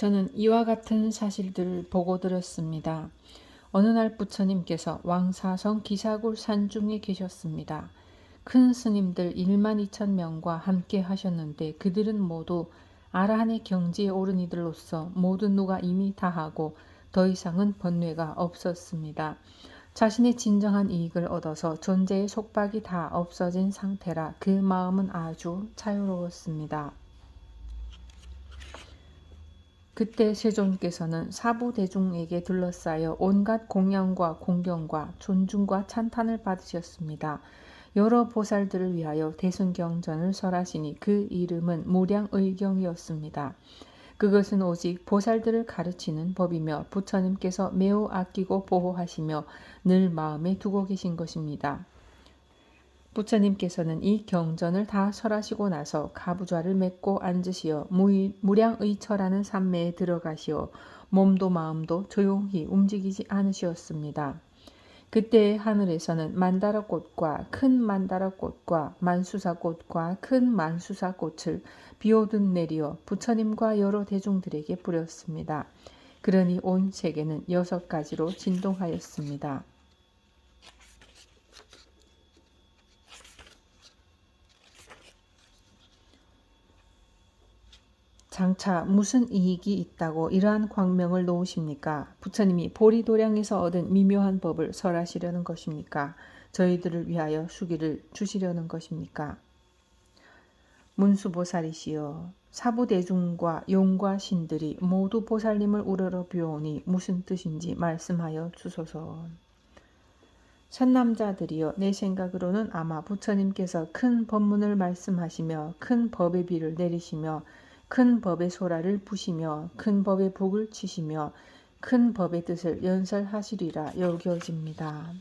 저는 이와 같은 사실들을 보고 들었습니다. 어느 날 부처님께서 왕사성 기사굴 산중에 계셨습니다. 큰 스님들 12,000명과 함께 하셨는데 그들은 모두 아라한의 경지에 오른 이들로서 모두 누가 이미 다 하고 더 이상은 번뇌가 없었습니다. 자신의 진정한 이익을 얻어서 존재의 속박이 다 없어진 상태라 그 마음은 아주 자유로웠습니다. 그때 세존께서는 사부대중에게 둘러싸여 온갖 공양과 공경과 존중과 찬탄을 받으셨습니다. 여러 보살들을 위하여 대승경전을 설하시니 그 이름은 무량의경이었습니다. 그것은 오직 보살들을 가르치는 법이며 부처님께서 매우 아끼고 보호하시며 늘 마음에 두고 계신 것입니다. 부처님께서는 이 경전을 다 설하시고 나서 가부좌를 맺고 앉으시어 무량의처라는 산매에 들어가시어 몸도 마음도 조용히 움직이지 않으시었습니다. 그때의 하늘에서는 만다라꽃과 큰 만다라꽃과 만수사꽃과 큰 만수사꽃을 비오듯 내리어 부처님과 여러 대중들에게 뿌렸습니다. 그러니 온 세계는 6가지로 진동하였습니다. 장차 무슨 이익이 있다고 이러한 광명을 놓으십니까? 부처님이 보리도량에서 얻은 미묘한 법을 설하시려는 것입니까? 저희들을 위하여 수기를 주시려는 것입니까? 문수보살이시여, 사부대중과 용과 신들이 모두 보살님을 우러러 비오니 무슨 뜻인지 말씀하여 주소서. 선남자들이여, 내 생각으로는 아마 부처님께서 큰 법문을 말씀하시며 큰 법의 비를 내리시며 큰 법의 소라를 부시며 큰 법의 북을 치시며 큰 법의 뜻을 연설하시리라 여겨집니다.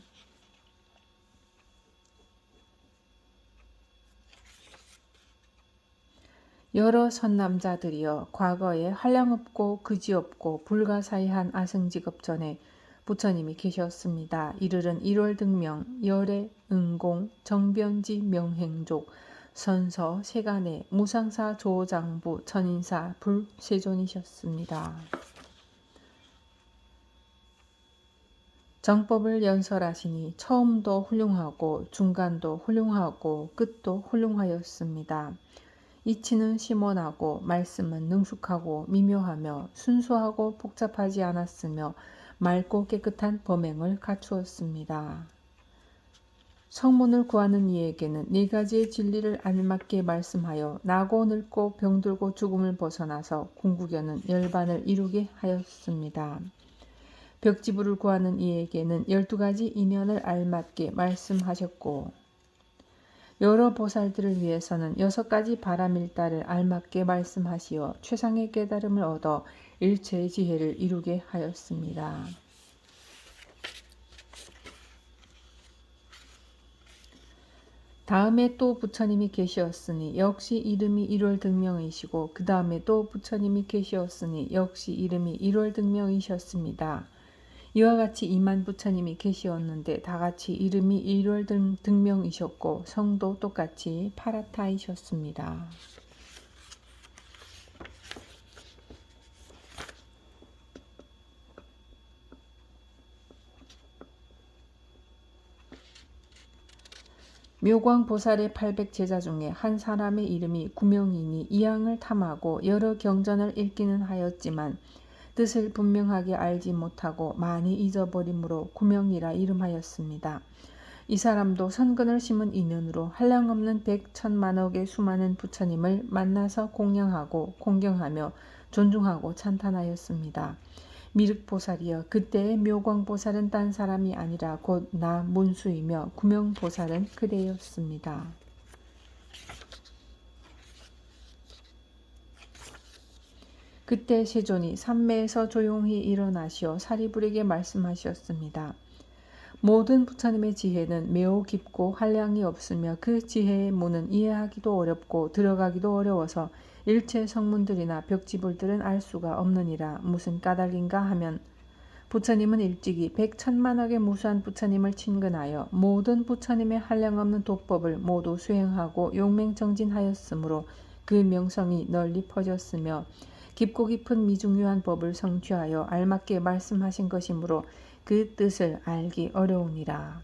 여러 선남자들이여, 과거에 한량없고 그지없고 불가사의한 아승직업 전에 부처님이 계셨습니다. 이르른 1월 등명, 열애, 응공, 정변지 명행족, 선서, 세간의 무상사 조장부, 천인사, 불세존이셨습니다. 정법을 연설하시니 처음도 훌륭하고 중간도 훌륭하고 끝도 훌륭하였습니다. 이치는 심원하고 말씀은 능숙하고 미묘하며 순수하고 복잡하지 않았으며 맑고 깨끗한 범행을 갖추었습니다. 성문을 구하는 이에게는 4가지의 진리를 알맞게 말씀하여 나고 늙고 병들고 죽음을 벗어나서 궁극에는 열반을 이루게 하였습니다. 벽지부를 구하는 이에게는 12가지 이면을 알맞게 말씀하셨고, 여러 보살들을 위해서는 6가지 바람일다를 알맞게 말씀하시어 최상의 깨달음을 얻어 일체의 지혜를 이루게 하였습니다. 다음에 또 부처님이 계시었으니 역시 이름이 1월 등명이시고 그 다음에 또 부처님이 계시었으니 역시 이름이 1월 등명이셨습니다. 이와 같이 2만 부처님이 계시었는데 다같이 이름이 1월 등명이셨고 성도 똑같이 파라타이셨습니다. 묘광보살의 800제자 중에 한 사람의 이름이 구명이니 이양을 탐하고 여러 경전을 읽기는 하였지만 뜻을 분명하게 알지 못하고 많이 잊어버림으로 구명이라 이름하였습니다. 이 사람도 선근을 심은 인연으로 한량없는 100,000,000억의 수많은 부처님을 만나서 공양하고 공경하며 존중하고 찬탄하였습니다. 미륵보살이여, 그때의 묘광보살은 딴 사람이 아니라 곧 나 문수이며 구명보살은 그대였습니다. 그때 세존이 산매에서 조용히 일어나시어 사리불에게 말씀하셨습니다. 모든 부처님의 지혜는 매우 깊고 한량이 없으며 그 지혜의 문은 이해하기도 어렵고 들어가기도 어려워서 일체 성문들이나 벽지불들은 알 수가 없느니라. 무슨 까닭인가 하면 부처님은 일찍이 100,000,000억의 무수한 부처님을 친근하여 모든 부처님의 한량없는 도법을 모두 수행하고 용맹정진하였으므로 그 명성이 널리 퍼졌으며 깊고 깊은 미중요한 법을 성취하여 알맞게 말씀하신 것이므로 그 뜻을 알기 어려우니라.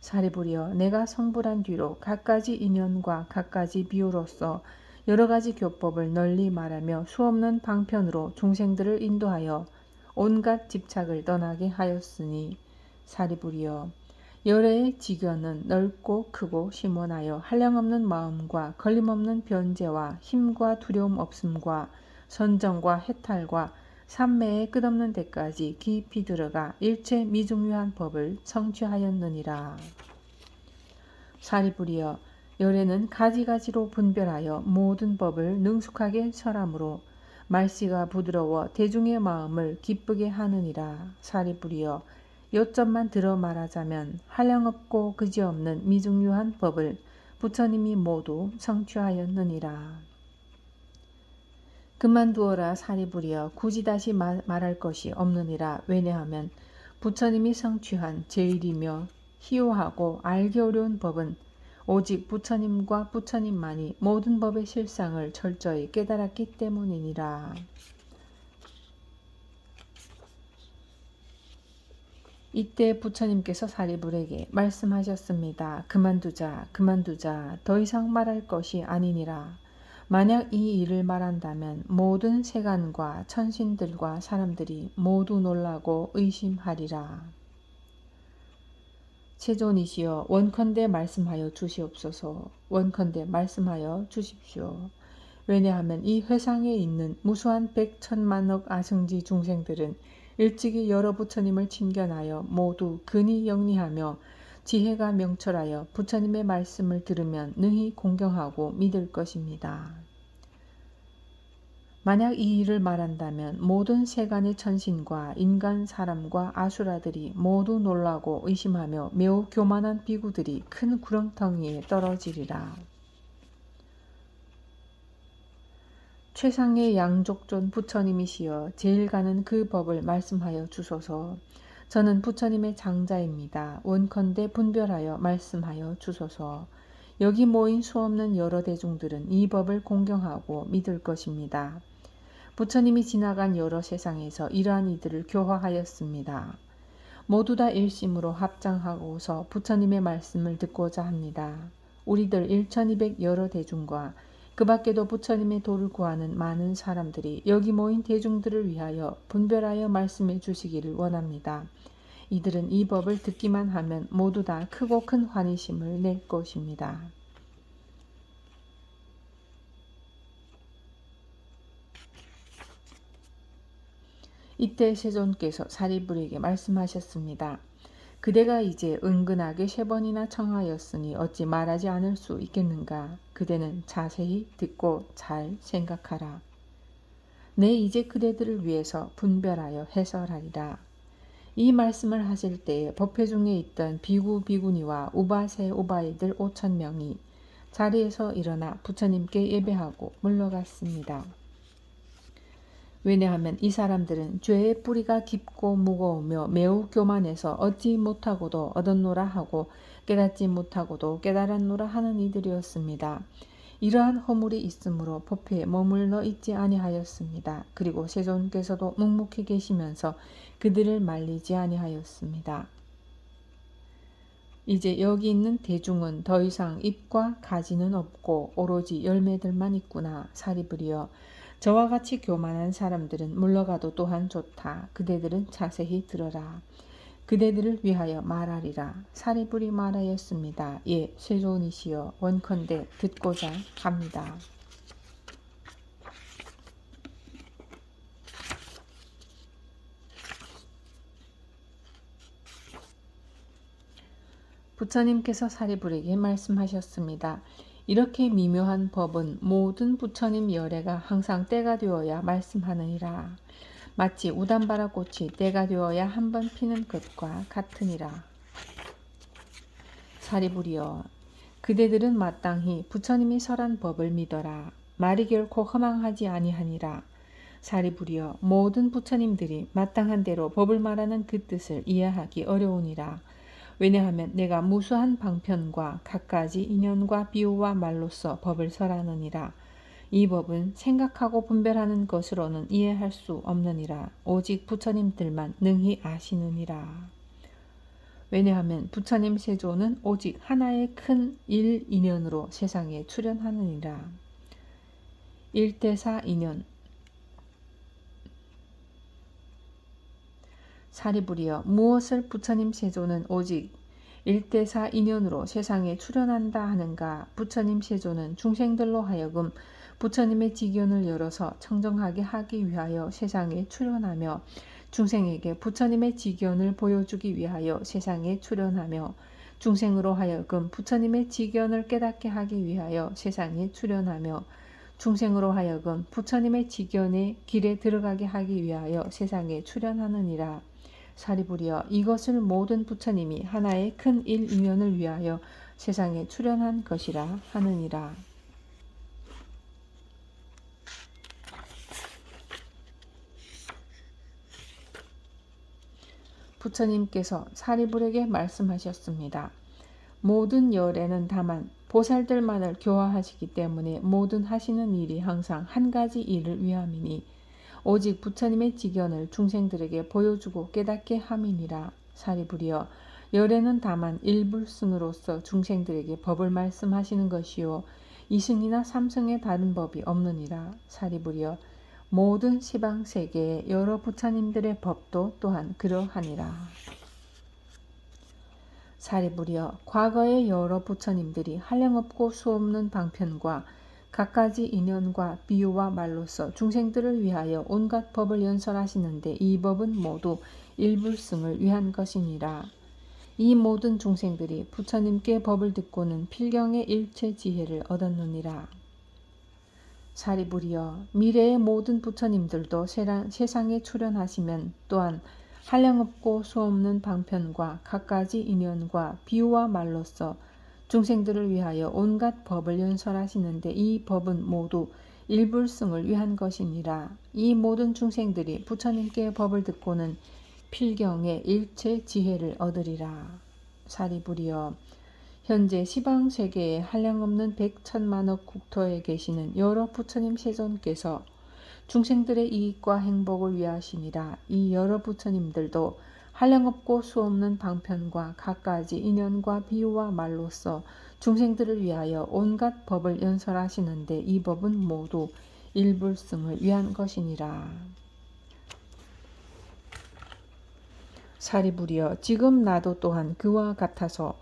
사리부리여, 내가 성불한 뒤로 갖가지 인연과 갖가지 비유로서 여러 가지 교법을 널리 말하며 수없는 방편으로 중생들을 인도하여 온갖 집착을 떠나게 하였으니, 사리부리여, 열애의 지견은 넓고 크고 심원하여 한량없는 마음과 걸림없는 변제와 힘과 두려움 없음과 선정과 해탈과 삼매의 끝없는 데까지 깊이 들어가 일체 미중요한 법을 성취하였느니라. 사리부리여, 열애는 가지가지로 분별하여 모든 법을 능숙하게 설함으로 말씨가 부드러워 대중의 마음을 기쁘게 하느니라. 사리부리여, 요점만 들어 말하자면 한량없고 그지없는 미중요한 법을 부처님이 모두 성취하였느니라. 그만두어라 사리부리여, 굳이 다시 말할 것이 없느니라. 왜냐하면 부처님이 성취한 제일이며 희요하고 알기 어려운 법은 오직 부처님과 부처님만이 모든 법의 실상을 철저히 깨달았기 때문이니라. 이때 부처님께서 사리불에게 말씀하셨습니다. 그만두자, 그만두자. 더 이상 말할 것이 아니니라. 만약 이 일을 말한다면 모든 세간과 천신들과 사람들이 모두 놀라고 의심하리라. 세존이시여, 원컨대 말씀하여 주시옵소서. 원컨대 말씀하여 주십시오. 왜냐하면 이 회상에 있는 무수한 백천만억 아승지 중생들은 일찍이 여러 부처님을 친견하여 모두 근히 영리하며 지혜가 명철하여 부처님의 말씀을 들으면 능히 공경하고 믿을 것입니다. 만약 이 일을 말한다면 모든 세간의 천신과 인간 사람과 아수라들이 모두 놀라고 의심하며 매우 교만한 비구들이 큰 구렁텅이에 떨어지리라. 최상의 양족존 부처님이시여, 제일 가는 그 법을 말씀하여 주소서. 저는 부처님의 장자입니다. 원컨대 분별하여 말씀하여 주소서. 여기 모인 수없는 여러 대중들은 이 법을 공경하고 믿을 것입니다. 부처님이 지나간 여러 세상에서 이러한 이들을 교화하였습니다. 모두 다 일심으로 합장하고서 부처님의 말씀을 듣고자 합니다. 우리들 1200 여러 대중과 그 밖에도 부처님의 도를 구하는 많은 사람들이 여기 모인 대중들을 위하여 분별하여 말씀해 주시기를 원합니다. 이들은 이 법을 듣기만 하면 모두 다 크고 큰 환희심을 낼 것입니다. 이때 세존께서 사리불에게 말씀하셨습니다. 그대가 이제 은근하게 3번이나 청하였으니 어찌 말하지 않을 수 있겠는가. 그대는 자세히 듣고 잘 생각하라. 내 이제 그대들을 위해서 분별하여 해설하리라. 이 말씀을 하실 때에 법회 중에 있던 비구 비구니와 우바세 우바이들 5000명이 자리에서 일어나 부처님께 예배하고 물러갔습니다. 왜냐하면 이 사람들은 죄의 뿌리가 깊고 무거우며 매우 교만해서 얻지 못하고도 얻었노라 하고 깨닫지 못하고도 깨달았노라 하는 이들이었습니다. 이러한 허물이 있으므로 법회에 머물러 있지 아니하였습니다. 그리고 세존께서도 묵묵히 계시면서 그들을 말리지 아니하였습니다. 이제 여기 있는 대중은 더 이상 잎과 가지는 없고 오로지 열매들만 있구나. 사리불이여, 저와 같이 교만한 사람들은 물러가도 또한 좋다. 그대들은 자세히 들어라. 그대들을 위하여 말하리라. 사리불이 말하였습니다. 예, 세존이시여, 원컨대 듣고자 합니다. 부처님께서 사리불에게 말씀하셨습니다. 이렇게 미묘한 법은 모든 부처님 열애가 항상 때가 되어야 말씀하느니라. 마치 우담바라 꽃이 때가 되어야 한 번 피는 것과 같으니라. 사리불이여, 그대들은 마땅히 부처님이 설한 법을 믿어라. 말이 결코 허망하지 아니하니라. 사리불이여, 모든 부처님들이 마땅한 대로 법을 말하는 그 뜻을 이해하기 어려우니라. 왜냐하면 내가 무수한 방편과 갖가지 인연과 비유와 말로써 법을 설하느니라. 이 법은 생각하고 분별하는 것으로는 이해할 수 없느니라. 오직 부처님들만 능히 아시느니라. 왜냐하면 부처님 세조는 오직 하나의 큰 일인연으로 세상에 출현하느니라. 일대사 인연. 사리부리여, 무엇을 부처님 세조는 오직 일대사 인연으로 세상에 출현한다 하는가? 부처님 세조는 중생들로 하여금 부처님의 지견을 열어서 청정하게 하기 위하여 세상에 출현하며 중생에게 부처님의 지견을 보여주기 위하여 세상에 출현하며 중생으로 하여금 부처님의 지견을 깨닫게 하기 위하여 세상에 출현하며 중생으로 하여금 부처님의 지견의 길에 들어가게 하기 위하여 세상에 출현하느니라. 사리부리여, 이것을 모든 부처님이 하나의 큰 일인연을 위하여 세상에 출현한 것이라 하느니라. 부처님께서 사리불에게 말씀하셨습니다. 모든 열애는 다만 보살들만을 교화하시기 때문에 모든 하시는 일이 항상 한 가지 일을 위함이니 오직 부처님의 지견을 중생들에게 보여주고 깨닫게 함이니라. 사리부리여, 열애는 다만 일불승으로서 중생들에게 법을 말씀하시는 것이요 이승이나 삼승의 다른 법이 없느니라. 사리부리여, 모든 시방세계의 여러 부처님들의 법도 또한 그러하니라. 사리부리여, 과거의 여러 부처님들이 한량없고 수없는 방편과 갖가지 인연과 비유와 말로써 중생들을 위하여 온갖 법을 연설하시는데 이 법은 모두 일불승을 위한 것이니라. 이 모든 중생들이 부처님께 법을 듣고는 필경의 일체 지혜를 얻었느니라. 사리부리여, 미래의 모든 부처님들도 세상에 출현하시면 또한 한량없고 수없는 방편과 갖가지 인연과 비유와 말로써 중생들을 위하여 온갖 법을 연설하시는데 이 법은 모두 일불승을 위한 것이니라. 이 모든 중생들이 부처님께 법을 듣고는 필경의 일체 지혜를 얻으리라. 사리부리여, 현재 시방세계에 한량없는 백천만억 국토에 계시는 여러 부처님 세존께서 중생들의 이익과 행복을 위하시니라. 이 여러 부처님들도 한량없고 수없는 방편과 갖가지 인연과 비유와 말로써 중생들을 위하여 온갖 법을 연설하시는데 이 법은 모두 일불승을 위한 것이니라. 사리부리여, 지금 나도 또한 그와 같아서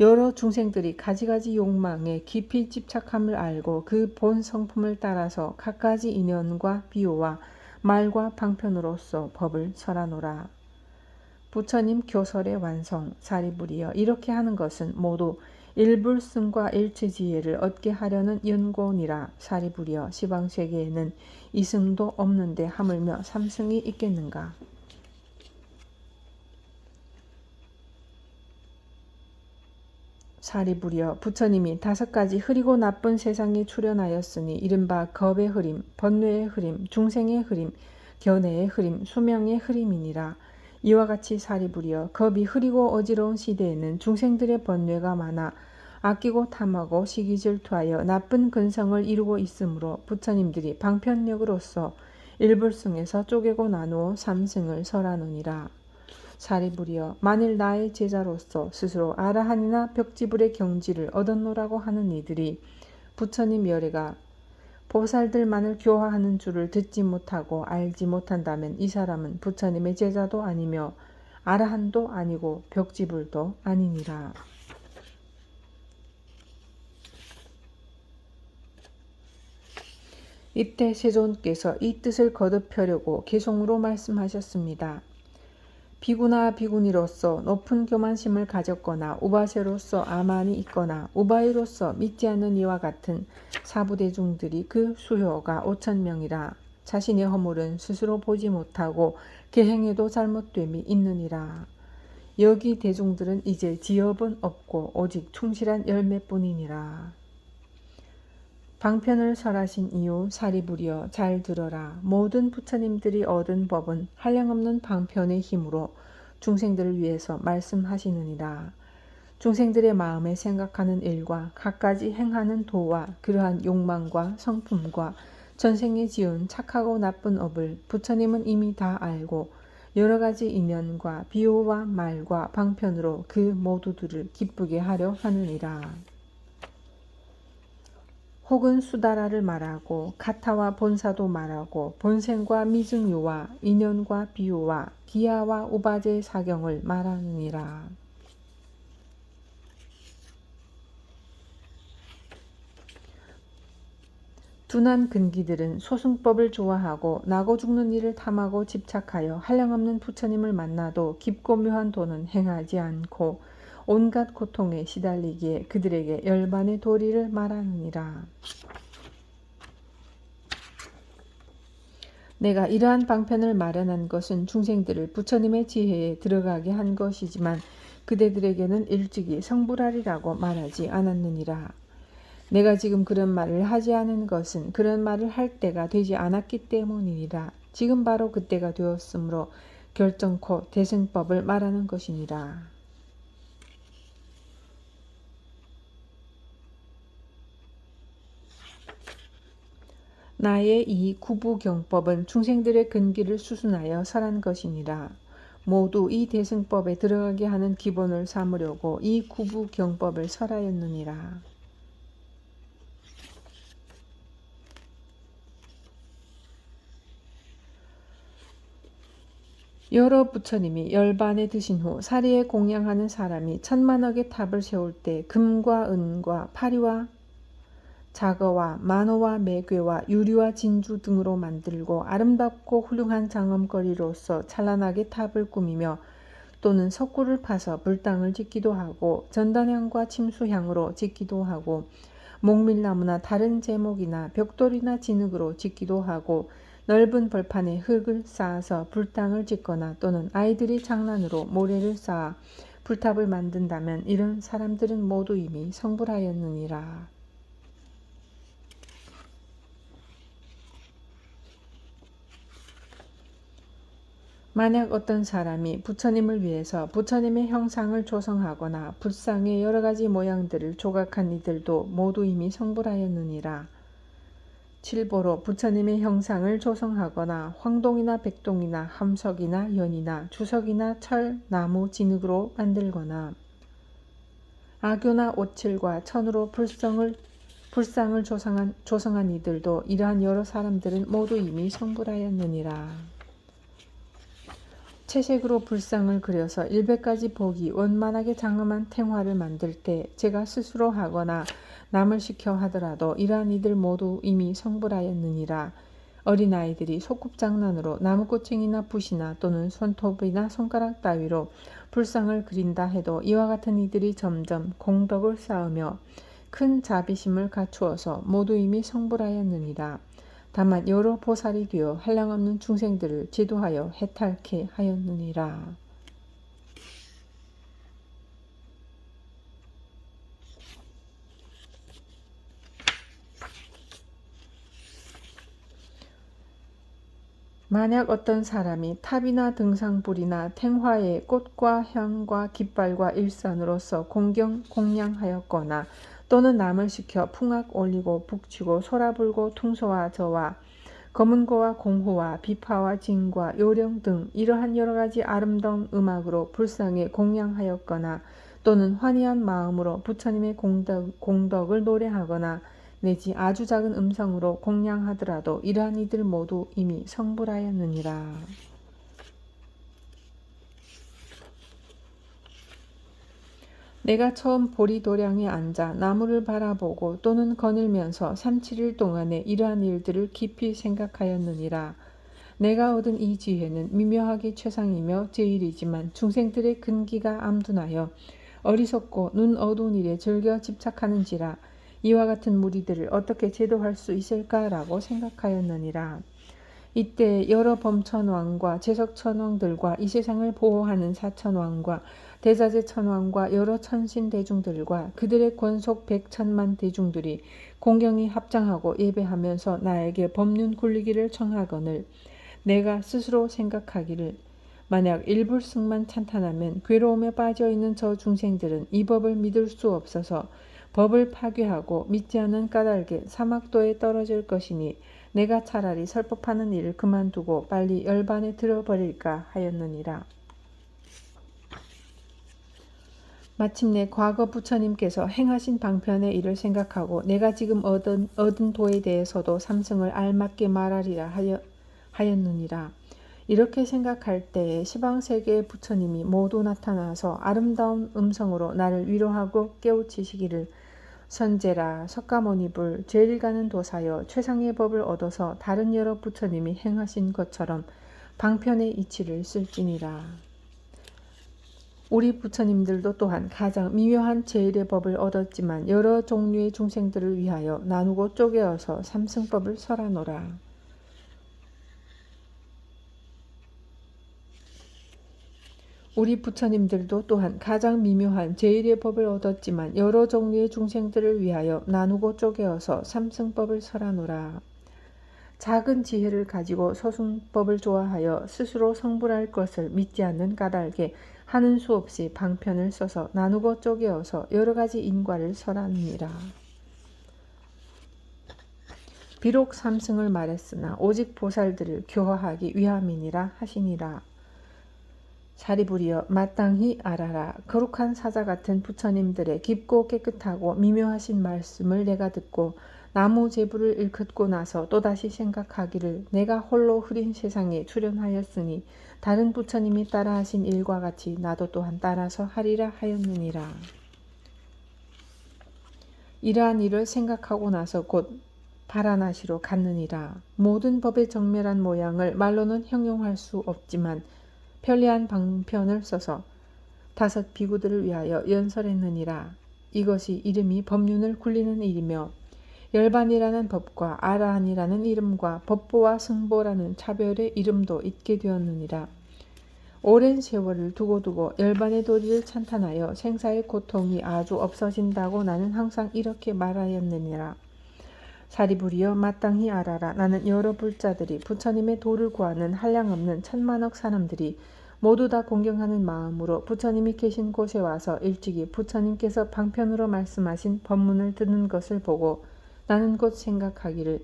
여러 중생들이 가지가지 욕망에 깊이 집착함을 알고 그 본 성품을 따라서 갖가지 인연과 비유와 말과 방편으로서 법을 설하노라. 부처님 교설의 완성. 사리부리여, 이렇게 하는 것은 모두 일불승과 일체지혜를 얻게 하려는 연고니라. 사리부리여, 시방세계에는 이승도 없는데 하물며 삼승이 있겠는가? 사리부리여, 부처님이 5가지 흐리고 나쁜 세상에 출현하였으니 이른바 겁의 흐림, 번뇌의 흐림, 중생의 흐림, 견해의 흐림, 수명의 흐림이니라. 이와 같이 사리부리여, 겁이 흐리고 어지러운 시대에는 중생들의 번뇌가 많아 아끼고 탐하고 시기질투하여 나쁜 근성을 이루고 있으므로 부처님들이 방편력으로서 일불승에서 쪼개고 나누어 삼승을 설하느니라. 사리부리여, 만일 나의 제자로서 스스로 아라한이나 벽지불의 경지를 얻었노라고 하는 이들이 부처님 열애가 보살들만을 교화하는 줄을 듣지 못하고 알지 못한다면 이 사람은 부처님의 제자도 아니며 아라한도 아니고 벽지불도 아니니라. 이때 세존께서 이 뜻을 거듭하려고 개송으로 말씀하셨습니다. 비구나 비구니로서 높은 교만심을 가졌거나 우바세로서 아만이 있거나 우바이로서 믿지 않는 이와 같은 사부대중들이 그 수효가 5,000명이라. 자신의 허물은 스스로 보지 못하고 계행에도 잘못됨이 있느니라. 여기 대중들은 이제 지업은 없고 오직 충실한 열매뿐이니라. 방편을 설하신 이유. 사리부리여, 잘 들어라. 모든 부처님들이 얻은 법은 한량없는 방편의 힘으로 중생들을 위해서 말씀하시느니라. 중생들의 마음에 생각하는 일과 갖가지 행하는 도와 그러한 욕망과 성품과 전생에 지은 착하고 나쁜 업을 부처님은 이미 다 알고 여러 가지 인연과 비유와 말과 방편으로 그 모두들을 기쁘게 하려 하느니라. 혹은 수다라를 말하고 가타와 본사도 말하고 본생과 미증유와 인연과 비유와 기하와 우바제 사경을 말하느니라. 둔한 근기들은 소승법을 좋아하고 나고 죽는 일을 탐하고 집착하여 한량없는 부처님을 만나도 깊고 묘한 도는 행하지 않고 온갖 고통에 시달리기에 그들에게 열반의 도리를 말하느니라. 내가 이러한 방편을 마련한 것은 중생들을 부처님의 지혜에 들어가게 한 것이지만 그대들에게는 일찍이 성불하리라고 말하지 않았느니라. 내가 지금 그런 말을 하지 않은 것은 그런 말을 할 때가 되지 않았기 때문이니라. 지금 바로 그때가 되었으므로 결정코 대승법을 말하는 것이니라. 나의 이 구부경법은 중생들의 근기를 수순하여 설한 것이니라. 모두 이 대승법에 들어가게 하는 기본을 삼으려고 이 구부경법을 설하였느니라. 여러 부처님이 열반에 드신 후 사리에 공양하는 사람이 천만억의 탑을 세울 때 금과 은과 파리와 자거와 만호와 매괴와 유리와 진주 등으로 만들고 아름답고 훌륭한 장엄거리로서 찬란하게 탑을 꾸미며 또는 석굴을 파서 불당을 짓기도 하고 전단향과 침수향으로 짓기도 하고 목밀나무나 다른 제목이나 벽돌이나 진흙으로 짓기도 하고 넓은 벌판에 흙을 쌓아서 불당을 짓거나 또는 아이들이 장난으로 모래를 쌓아 불탑을 만든다면 이런 사람들은 모두 이미 성불하였느니라. 만약 어떤 사람이 부처님을 위해서 부처님의 형상을 조성하거나 불상의 여러 가지 모양들을 조각한 이들도 모두 이미 성불하였느니라. 칠보로 부처님의 형상을 조성하거나 황동이나 백동이나 함석이나 연이나 주석이나 철, 나무, 진흙으로 만들거나 악교나 오칠과 천으로 불상을 조성한 이들도 이러한 여러 사람들은 모두 이미 성불하였느니라. 채색으로 불상을 그려서 100가지 복이 원만하게 장엄한 탱화를 만들 때 제가 스스로 하거나 남을 시켜 하더라도 이러한 이들 모두 이미 성불하였느니라. 어린아이들이 소꿉장난으로 나무꼬챙이나 붓이나 또는 손톱이나 손가락 따위로 불상을 그린다 해도 이와 같은 이들이 점점 공덕을 쌓으며 큰 자비심을 갖추어서 모두 이미 성불하였느니라. 다만 여러 보살이 되어 한량없는 중생들을 지도하여 해탈케 하였느니라. 만약 어떤 사람이 탑이나 등상불이나 탱화에 꽃과 향과 깃발과 일산으로서 공양하였거나 또는 남을 시켜 풍악 올리고 북치고 소라 불고 퉁소와 저와 검은고와 공호와 비파와 징과 요령 등 이러한 여러가지 아름다운 음악으로 불상에 공양하였거나 또는 환희한 마음으로 부처님의 공덕을 노래하거나 내지 아주 작은 음성으로 공양하더라도 이러한 이들 모두 이미 성불하였느니라. 내가 처음 보리도량에 앉아 나무를 바라보고 또는 거닐면서 3, 7일 동안에 이러한 일들을 깊이 생각하였느니라. 내가 얻은 이 지혜는 미묘하게 최상이며 제일이지만 중생들의 근기가 암둔하여 어리석고 눈 어두운 일에 즐겨 집착하는지라 이와 같은 무리들을 어떻게 제도할 수 있을까라고 생각하였느니라. 이때 여러 범천왕과 제석천왕들과 이 세상을 보호하는 사천왕과 대자재천왕과 여러 천신대중들과 그들의 권속 100천만 대중들이 공경히 합장하고 예배하면서 나에게 법륜 굴리기를 청하거늘 내가 스스로 생각하기를 만약 일불승만 찬탄하면 괴로움에 빠져있는 저 중생들은 이 법을 믿을 수 없어서 법을 파괴하고 믿지 않는 까닭에 사막도에 떨어질 것이니 내가 차라리 설법하는 일을 그만두고 빨리 열반에 들어버릴까 하였느니라. 마침내 과거 부처님께서 행하신 방편의 일을 생각하고 내가 지금 얻은 도에 대해서도 삼승을 알맞게 말하리라 하였느니라. 이렇게 생각할 때에 시방세계의 부처님이 모두 나타나서 아름다운 음성으로 나를 위로하고 깨우치시기를 선제라 석가모니불 제일 가는 도사여 최상의 법을 얻어서 다른 여러 부처님이 행하신 것처럼 방편의 이치를 쓸지니라. 우리 부처님들도 또한 가장 미묘한 제일의 법을 얻었지만 여러 종류의 중생들을 위하여 나누고 쪼개어서 삼승법을 설하노라. 우리 부처님들도 또한 가장 미묘한 제일의 법을 얻었지만 여러 종류의 중생들을 위하여 나누고 쪼개어서 삼승법을 설하노라. 작은 지혜를 가지고 소승법을 좋아하여 스스로 성불할 것을 믿지 않는 까닭에 하는 수 없이 방편을 써서 나누고 쪼개어서 여러 가지 인과를 설하느니라. 비록 삼승을 말했으나 오직 보살들을 교화하기 위함이니라 하시니라. 사리부리여 마땅히 알아라. 거룩한 사자 같은 부처님들의 깊고 깨끗하고 미묘하신 말씀을 내가 듣고 나무 제부를 일컫고 나서 또다시 생각하기를 내가 홀로 흐린 세상에 출현하였으니 다른 부처님이 따라하신 일과 같이 나도 또한 따라서 하리라 하였느니라. 이러한 일을 생각하고 나서 곧 바라나시로 갔느니라. 모든 법의 정멸한 모양을 말로는 형용할 수 없지만 편리한 방편을 써서 5 비구들을 위하여 연설했느니라. 이것이 이름이 법륜을 굴리는 일이며 열반이라는 법과 아라한이라는 이름과 법보와 승보라는 차별의 이름도 있게 되었느니라. 오랜 세월을 두고두고 열반의 도리를 찬탄하여 생사의 고통이 아주 없어진다고 나는 항상 이렇게 말하였느니라. 사리부리여 마땅히 알아라. 나는 여러 불자들이 부처님의 도를 구하는 한량없는 천만억 사람들이 모두 다 공경하는 마음으로 부처님이 계신 곳에 와서 일찍이 부처님께서 방편으로 말씀하신 법문을 듣는 것을 보고 나는 곧 생각하기를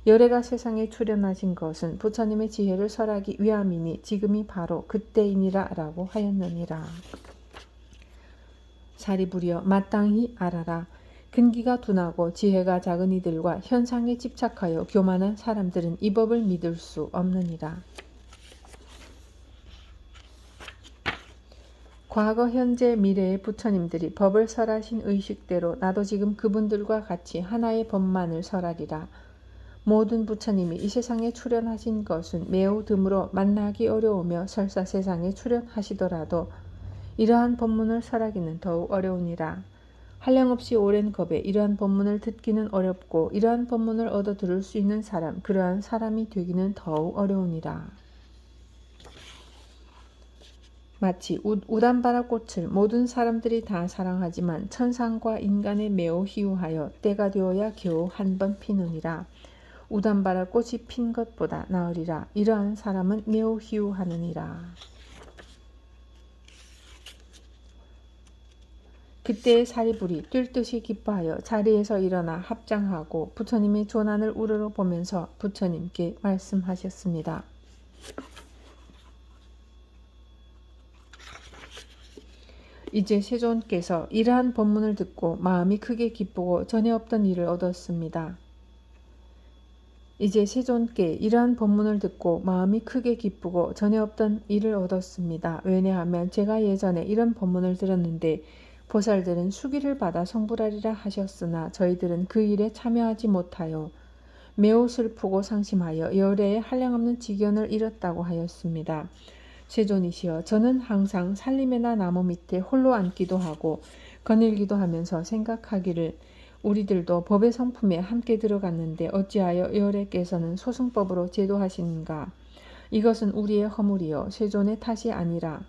열애가 세상에 출현하신 것은 부처님의 지혜를 설하기 위함이니 지금이 바로 그때이니라 라고 하였느니라. 사리부리여 마땅히 알아라. 근기가 둔하고 지혜가 작은 이들과 현상에 집착하여 교만한 사람들은 이 법을 믿을 수 없느니라. 과거, 현재, 미래의 부처님들이 법을 설하신 의식대로 나도 지금 그분들과 같이 하나의 법만을 설하리라. 모든 부처님이 이 세상에 출현하신 것은 매우 드물어 만나기 어려우며 설사 세상에 출현하시더라도 이러한 법문을 설하기는 더욱 어려우니라. 한량없이 오랜 겁에 이러한 법문을 듣기는 어렵고 이러한 법문을 얻어 들을 수 있는 사람, 그러한 사람이 되기는 더욱 어려우니라. 마치 우담바라 꽃을 모든 사람들이 다 사랑하지만 천상과 인간에 매우 희우하여 때가 되어야 겨우 한 번 피느니라. 우담바라 꽃이 핀 것보다 나으리라. 이러한 사람은 매우 희우하느니라. 그때의 사리불이 뛸 듯이 기뻐하여 자리에서 일어나 합장하고 부처님의 조난을 우러러 보면서 부처님께 말씀하셨습니다. 이제 세존께서 이러한 법문을 듣고 마음이 크게 기쁘고 전에 없던 일을 얻었습니다. 이제 세존께 이러한 법문을 듣고 마음이 크게 기쁘고 전에 없던 일을 얻었습니다. 왜냐하면 제가 예전에 이런 법문을 들었는데 보살들은 수기를 받아 성불하리라 하셨으나 저희들은 그 일에 참여하지 못하여 매우 슬프고 상심하여 열애에 한량없는 지견을 잃었다고 하였습니다. 세존이시여, 저는 항상 산림에나 나무 밑에 홀로 앉기도 하고 거닐기도 하면서 생각하기를 우리들도 법의 성품에 함께 들어갔는데 어찌하여 열애께서는 소승법으로 제도하시는가. 이것은 우리의 허물이요 세존의 탓이 아니라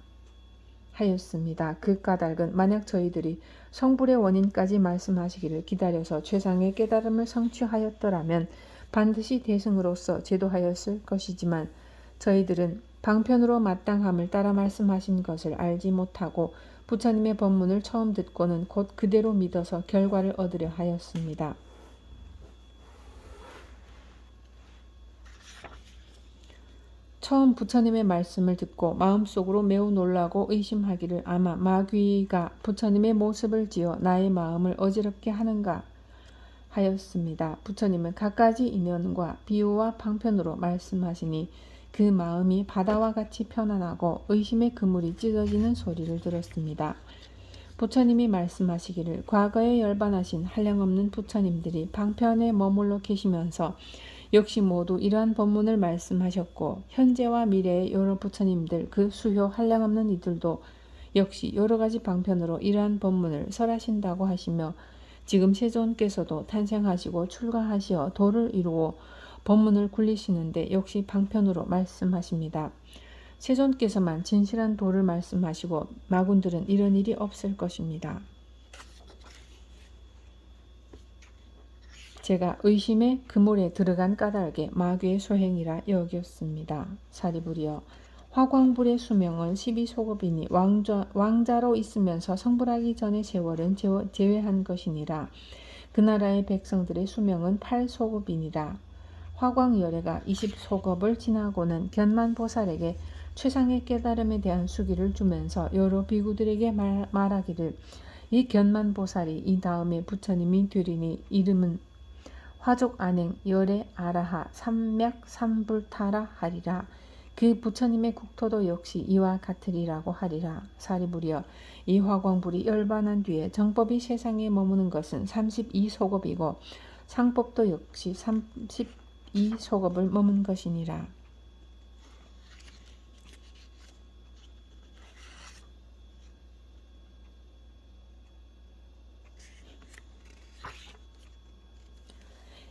하였습니다. 그 까닭은 만약 저희들이 성불의 원인까지 말씀하시기를 기다려서 최상의 깨달음을 성취하였더라면 반드시 대승으로서 제도하였을 것이지만 저희들은 방편으로 마땅함을 따라 말씀하신 것을 알지 못하고 부처님의 법문을 처음 듣고는 곧 그대로 믿어서 결과를 얻으려 하였습니다. 처음 부처님의 말씀을 듣고 마음속으로 매우 놀라고 의심하기를 아마 마귀가 부처님의 모습을 지어 나의 마음을 어지럽게 하는가 하였습니다. 부처님은 갖가지 인연과 비유와 방편으로 말씀하시니 그 마음이 바다와 같이 편안하고 의심의 그물이 찢어지는 소리를 들었습니다. 부처님이 말씀하시기를 과거에 열반하신 한량없는 부처님들이 방편에 머물러 계시면서 역시 모두 이러한 법문을 말씀하셨고 현재와 미래의 여러 부처님들 그 수효 한량없는 이들도 역시 여러가지 방편으로 이러한 법문을 설하신다고 하시며 지금 세존께서도 탄생하시고 출가하시어 도를 이루어 법문을 굴리시는데 역시 방편으로 말씀하십니다. 세존께서만 진실한 도를 말씀하시고 마군들은 이런 일이 없을 것입니다. 제가 의심의 그물에 들어간 까닭에 마귀의 소행이라 여겼습니다. 사리부리여 화광불의 수명은 12소급이니 왕자로 있으면서 성불하기 전의 세월은 제외한 것이니라. 그 나라의 백성들의 수명은 8소급이니라. 화광열애가 20소급을 지나고는 견만보살에게 최상의 깨달음에 대한 수기를 주면서 여러 비구들에게 말하기를 이 견만보살이 이 다음에 부처님이 되리니 이름은 화족안행 열애 아라하 삼맥 삼불타라 하리라. 그 부처님의 국토도 역시 이와 같으리라고 하리라. 사리부리여 이 화광불이 열반한 뒤에 정법이 세상에 머무는 것은 32소급이고 상법도 역시 32소급을 머문 것이니라.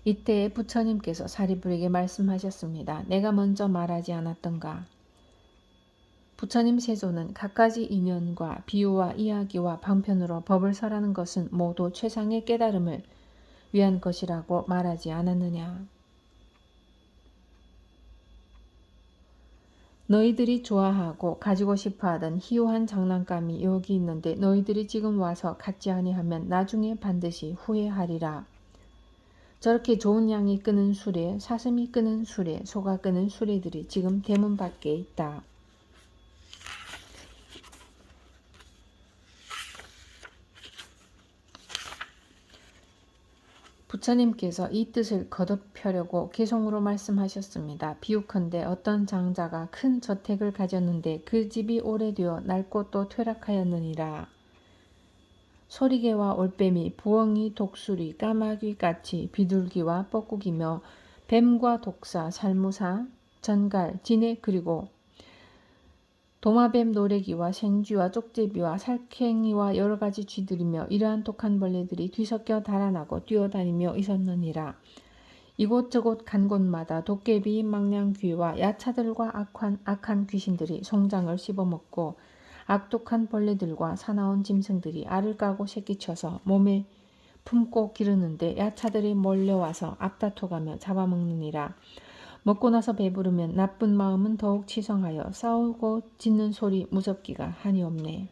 이때에 부처님께서 사리불에게 말씀하셨습니다. 내가 먼저 말하지 않았던가? 부처님 세존은 갖가지 인연과 비유와 이야기와 방편으로 법을 설하는 것은 모두 최상의 깨달음을 위한 것이라고 말하지 않았느냐? 너희들이 좋아하고 가지고 싶어하던 희유한 장난감이 여기 있는데 너희들이 지금 와서 갖지 아니하면 나중에 반드시 후회하리라. 저렇게 좋은 양이 끄는 수레, 사슴이 끄는 수레, 소가 끄는 수레들이 지금 대문 밖에 있다. 부처님께서 이 뜻을 거듭하려고 개송으로 말씀하셨습니다. 비유컨대 어떤 장자가 큰 저택을 가졌는데 그 집이 오래되어 낡고 또 퇴락하였느니라. 소리개와 올빼미, 부엉이, 독수리, 까마귀같이 비둘기와 뻐꾸기며 뱀과 독사, 살무사, 전갈, 진해 그리고 도마뱀 노래기와 생쥐와 쪽제비와 살쾡이와 여러가지 쥐들이며 이러한 독한 벌레들이 뒤섞여 달아나고 뛰어다니며 있었느니라. 이곳저곳 간 곳마다 도깨비, 망냥귀와 야차들과 악한 귀신들이 송장을 씹어먹고 악독한 벌레들과 사나운 짐승들이 알을 까고 새끼쳐서 몸에 품고 기르는데 야차들이 몰려와서 앞다퉈가며 잡아먹느니라. 먹고 나서 배부르면 나쁜 마음은 더욱 치성하여 싸우고 짖는 소리 무섭기가 한이 없네.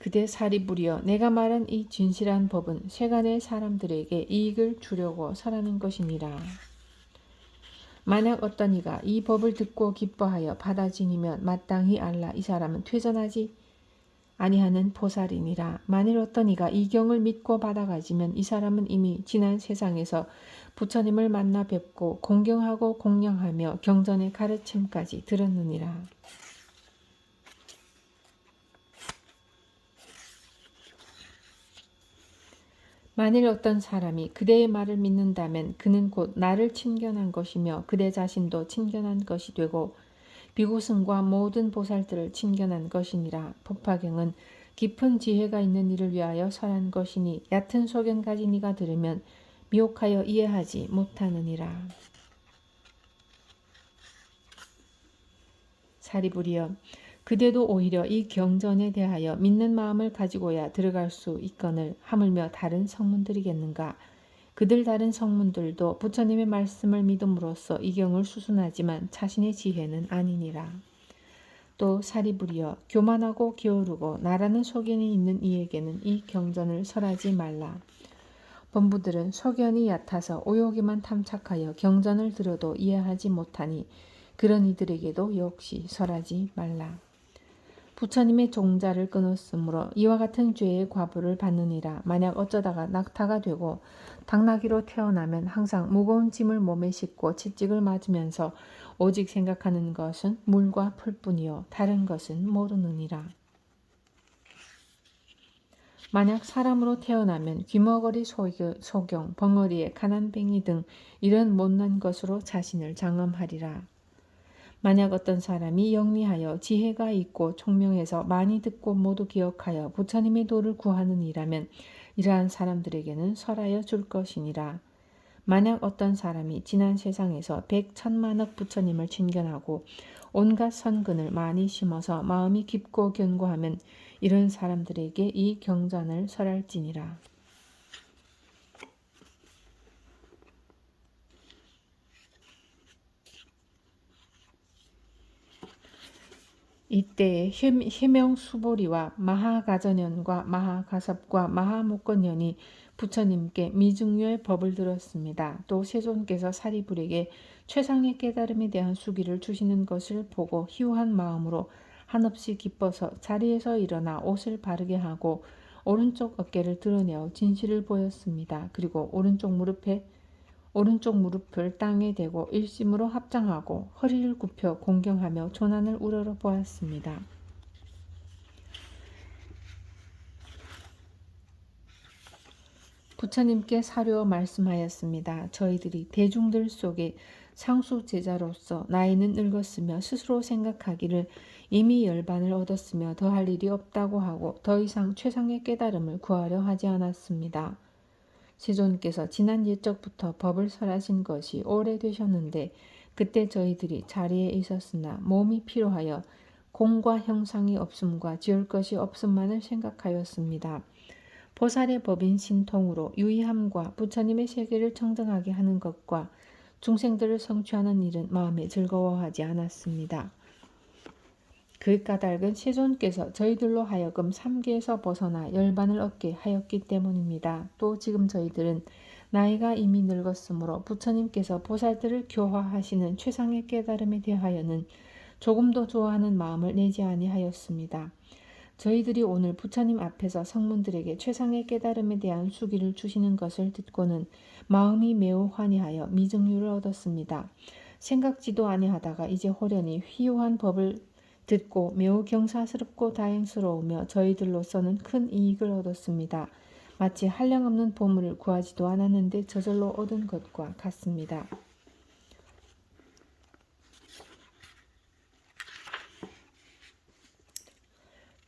그대 사리부리여 내가 말한 이 진실한 법은 세간의 사람들에게 이익을 주려고 설하는 것이니라. 만약 어떤 이가 이 법을 듣고 기뻐하여 받아지니면 마땅히 알라. 이 사람은 퇴전하지 아니하는 보살이니라. 만일 어떤 이가 이 경을 믿고 받아가지면 이 사람은 이미 지난 세상에서 부처님을 만나 뵙고 공경하고 공양하며 경전의 가르침까지 들었느니라. 만일 어떤 사람이 그대의 말을 믿는다면 그는 곧 나를 친견한 것이며 그대 자신도 친견한 것이 되고 비구승과 모든 보살들을 친견한 것이니라. 법화경은 깊은 지혜가 있는 이를 위하여 설한 것이니 얕은 소견 가진 이가 들으면 미혹하여 이해하지 못하느니라. 사리부리여 그대도 오히려 이 경전에 대하여 믿는 마음을 가지고야 들어갈 수 있거늘 하물며 다른 성문들이겠는가. 그들 다른 성문들도 부처님의 말씀을 믿음으로써 이 경을 수순하지만 자신의 지혜는 아니니라. 또 사리부리여 교만하고 게으르고 나라는 소견이 있는 이에게는 이 경전을 설하지 말라. 범부들은 소견이 얕아서 오욕에만 탐착하여 경전을 들어도 이해하지 못하니 그런 이들에게도 역시 설하지 말라. 부처님의 종자를 끊었으므로 이와 같은 죄의 과보를 받느니라. 만약 어쩌다가 낙타가 되고 당나귀로 태어나면 항상 무거운 짐을 몸에 싣고 채찍을 맞으면서 오직 생각하는 것은 물과 풀뿐이요 다른 것은 모르느니라. 만약 사람으로 태어나면 귀머거리 소경, 벙어리에 가난뱅이 등 이런 못난 것으로 자신을 장엄하리라. 만약 어떤 사람이 영리하여 지혜가 있고 총명해서 많이 듣고 모두 기억하여 부처님의 도를 구하는 이라면 이러한 사람들에게는 설하여 줄 것이니라. 만약 어떤 사람이 지난 세상에서 100,000,000억 부처님을 친견하고 온갖 선근을 많이 심어서 마음이 깊고 견고하면 이런 사람들에게 이 경전을 설할지니라. 이때에 해명수보리와 마하가전현과 마하가섭과 마하목건현이 부처님께 미증유의 법을 들었습니다. 또 세존께서 사리불에게 최상의 깨달음에 대한 수기를 주시는 것을 보고 희우한 마음으로 한없이 기뻐서 자리에서 일어나 옷을 바르게 하고 오른쪽 어깨를 드러내어 진실을 보였습니다. 그리고 오른쪽 무릎을 땅에 대고 일심으로 합장하고 허리를 굽혀 공경하며 조난을 우러러 보았습니다. 부처님께 사료 말씀하였습니다. 저희들이 대중들 속에 상수 제자로서 나이는 늙었으며 스스로 생각하기를 이미 열반을 얻었으며 더할 일이 없다고 하고 더 이상 최상의 깨달음을 구하려 하지 않았습니다. 세존께서 지난 옛적부터 법을 설하신 것이 오래되셨는데 그때 저희들이 자리에 있었으나 몸이 피로하여 공과 형상이 없음과 지을 것이 없음만을 생각하였습니다. 보살의 법인 신통으로 유의함과 부처님의 세계를 청정하게 하는 것과 중생들을 성취하는 일은 마음에 즐거워하지 않았습니다. 그 까닭은 세존께서 저희들로 하여금 삼계에서 벗어나 열반을 얻게 하였기 때문입니다. 또 지금 저희들은 나이가 이미 늙었으므로 부처님께서 보살들을 교화하시는 최상의 깨달음에 대하여는 조금도 좋아하는 마음을 내지 아니하였습니다. 저희들이 오늘 부처님 앞에서 성문들에게 최상의 깨달음에 대한 수기를 주시는 것을 듣고는 마음이 매우 환희하여 미증유를 얻었습니다. 생각지도 아니하다가 이제 호련히 휘유한 법을 듣고 매우 경사스럽고 다행스러우며 저희들로서는 큰 이익을 얻었습니다. 마치 한량없는 보물을 구하지도 않았는데 저절로 얻은 것과 같습니다.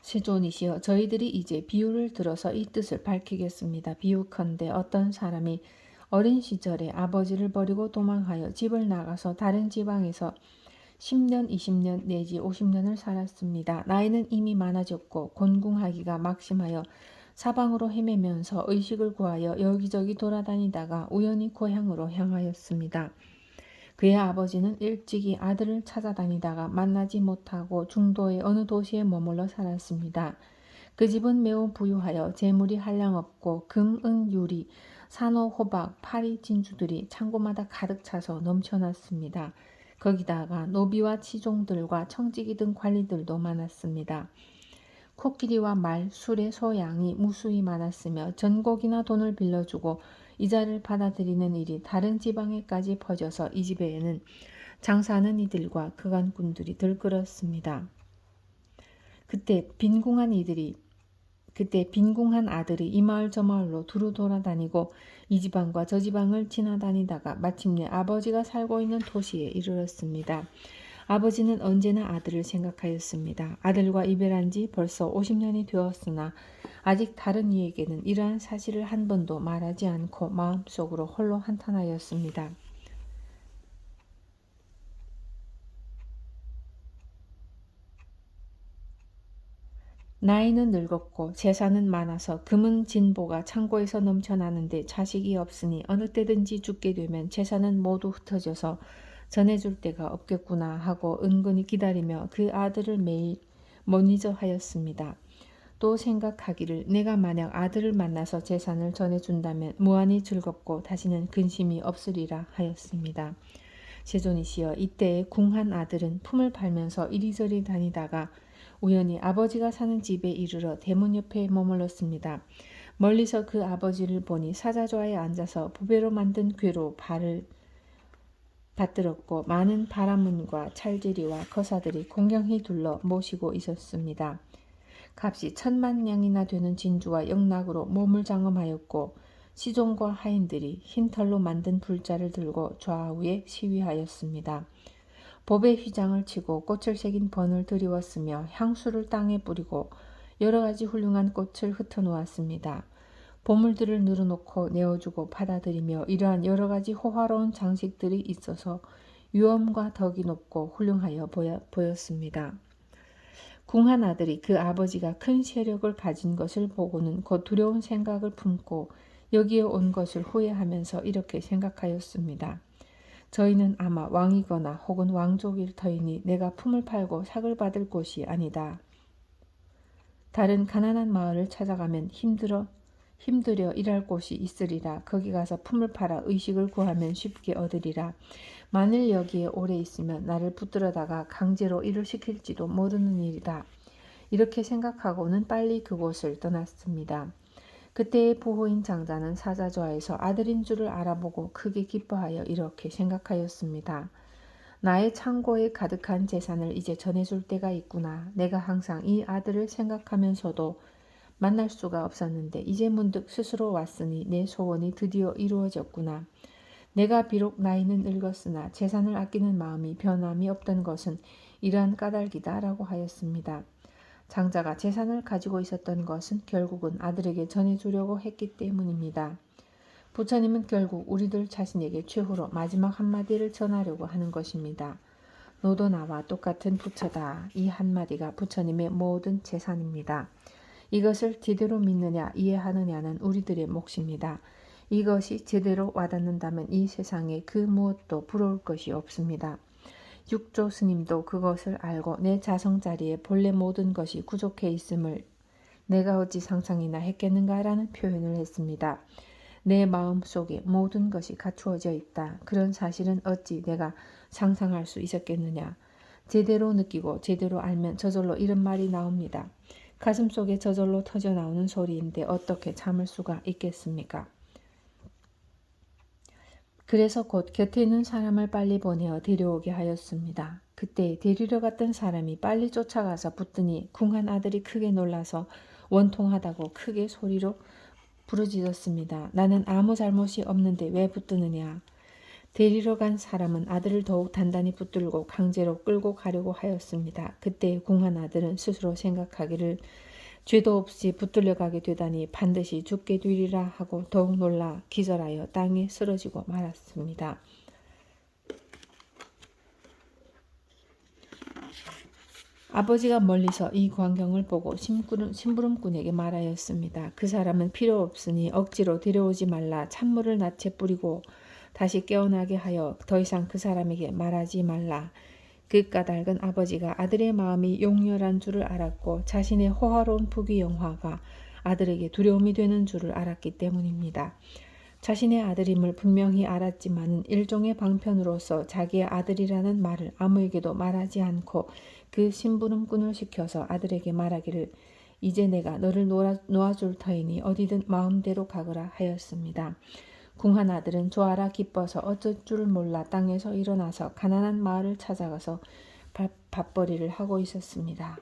세존이시여 저희들이 이제 비유를 들어서 이 뜻을 밝히겠습니다. 비유컨대 어떤 사람이 어린 시절에 아버지를 버리고 도망하여 집을 나가서 다른 지방에서 10년, 20년 내지 50년을 살았습니다. 나이는 이미 많아졌고 곤궁하기가 막심하여 사방으로 헤매면서 의식을 구하여 여기저기 돌아다니다가 우연히 고향으로 향하였습니다. 그의 아버지는 일찍이 아들을 찾아다니다가 만나지 못하고 중도의 어느 도시에 머물러 살았습니다. 그 집은 매우 부유하여 재물이 한량없고 금, 은, 유리, 산호, 호박, 파리, 진주들이 창고마다 가득 차서 넘쳐났습니다. 거기다가 노비와 치종들과 청지기 등 관리들도 많았습니다. 코끼리와 말, 수레, 소, 양이 무수히 많았으며 전곡이나 돈을 빌려주고 이자를 받아들이는 일이 다른 지방에까지 퍼져서 이 집에는 장사하는 이들과 그간꾼들이 들끓었습니다. 그때 빈궁한 아들이 이 마을 저 마을로 두루 돌아다니고 이 지방과 저 지방을 지나다니다가 마침내 아버지가 살고 있는 도시에 이르렀습니다. 아버지는 언제나 아들을 생각하였습니다. 아들과 이별한 지 벌써 50년이 되었으나 아직 다른 이에게는 이러한 사실을 한 번도 말하지 않고 마음속으로 홀로 한탄하였습니다. 나이는 늙었고 재산은 많아서 금은 진보가 창고에서 넘쳐나는데 자식이 없으니 어느 때든지 죽게 되면 재산은 모두 흩어져서 전해줄 데가 없겠구나 하고 은근히 기다리며 그 아들을 매일 못 잊어 하였습니다. 또 생각하기를 내가 만약 아들을 만나서 재산을 전해준다면 무한히 즐겁고 다시는 근심이 없으리라 하였습니다. 세존이시여, 이때에 궁한 아들은 품을 팔면서 이리저리 다니다가 우연히 아버지가 사는 집에 이르러 대문 옆에 머물렀습니다. 멀리서 그 아버지를 보니 사자좌에 앉아서 보배로 만든 궤로 발을 받들었고 많은 바라문과 찰지리와 거사들이 공경히 둘러 모시고 있었습니다. 값이 10,000냥이나 되는 진주와 영락으로 몸을 장엄하였고 시종과 하인들이 흰 털로 만든 불자를 들고 좌우에 시위하였습니다. 법의 휘장을 치고 꽃을 새긴 번을 들이웠으며 향수를 땅에 뿌리고 여러 가지 훌륭한 꽃을 흩어놓았습니다. 보물들을 늘어놓고 내어주고 받아들이며 이러한 여러 가지 호화로운 장식들이 있어서 유엄과 덕이 높고 훌륭하여 보였습니다. 궁한 아들이 그 아버지가 큰 세력을 가진 것을 보고는 곧 두려운 생각을 품고 여기에 온 것을 후회하면서 이렇게 생각하였습니다. 저희는 아마 왕이거나 혹은 왕족일 터이니 내가 품을 팔고 삭을 받을 곳이 아니다. 다른 가난한 마을을 찾아가면 힘들여 일할 곳이 있으리라. 거기 가서 품을 팔아 의식을 구하면 쉽게 얻으리라. 만일 여기에 오래 있으면 나를 붙들어다가 강제로 일을 시킬지도 모르는 일이다. 이렇게 생각하고는 빨리 그곳을 떠났습니다. 그때의 부호인 장자는 사자좌에서 아들인 줄을 알아보고 크게 기뻐하여 이렇게 생각하였습니다. 나의 창고에 가득한 재산을 이제 전해줄 때가 있구나. 내가 항상 이 아들을 생각하면서도 만날 수가 없었는데 이제 문득 스스로 왔으니 내 소원이 드디어 이루어졌구나. 내가 비록 나이는 늙었으나 재산을 아끼는 마음이 변함이 없던 것은 이러한 까닭이다 라고 하였습니다. 장자가 재산을 가지고 있었던 것은 결국은 아들에게 전해주려고 했기 때문입니다. 부처님은 결국 우리들 자신에게 최후로 마지막 한마디를 전하려고 하는 것입니다. 너도 나와 똑같은 부처다. 이 한마디가 부처님의 모든 재산입니다. 이것을 제대로 믿느냐 이해하느냐는 우리들의 몫입니다. 이것이 제대로 와닿는다면 이 세상에 그 무엇도 부러울 것이 없습니다. 육조 스님도 그것을 알고 내 자성자리에 본래 모든 것이 구족해 있음을 내가 어찌 상상이나 했겠는가라는 표현을 했습니다. 내 마음속에 모든 것이 갖추어져 있다. 그런 사실은 어찌 내가 상상할 수 있었겠느냐. 제대로 느끼고 제대로 알면 저절로 이런 말이 나옵니다. 가슴속에 저절로 터져나오는 소리인데 어떻게 참을 수가 있겠습니까? 그래서 곧 곁에 있는 사람을 빨리 보내어 데려오게 하였습니다. 그때 데리러 갔던 사람이 빨리 쫓아가서 붙더니 궁한 아들이 크게 놀라서 원통하다고 크게 소리로 부르짖었습니다. 나는 아무 잘못이 없는데 왜 붙드느냐. 데리러 간 사람은 아들을 더욱 단단히 붙들고 강제로 끌고 가려고 하였습니다. 그때 궁한 아들은 스스로 생각하기를 죄도 없이 붙들려 가게 되다니 반드시 죽게 되리라 하고 더욱 놀라 기절하여 땅에 쓰러지고 말았습니다. 아버지가 멀리서 이 광경을 보고 심부름꾼에게 말하였습니다. 그 사람은 필요 없으니 억지로 데려오지 말라. 찬물을 낯에 뿌리고 다시 깨어나게 하여 더 이상 그 사람에게 말하지 말라. 그 까닭은 아버지가 아들의 마음이 용렬한 줄을 알았고 자신의 호화로운 부귀영화가 아들에게 두려움이 되는 줄을 알았기 때문입니다. 자신의 아들임을 분명히 알았지만 일종의 방편으로서 자기의 아들이라는 말을 아무에게도 말하지 않고 그 심부름꾼을 시켜서 아들에게 말하기를 이제 내가 너를 놓아줄 터이니 어디든 마음대로 가거라 하였습니다. 궁한 아들은 좋아라 기뻐서 어쩔 줄을 몰라 땅에서 일어나서 가난한 마을을 찾아가서 밥벌이를 하고 있었습니다.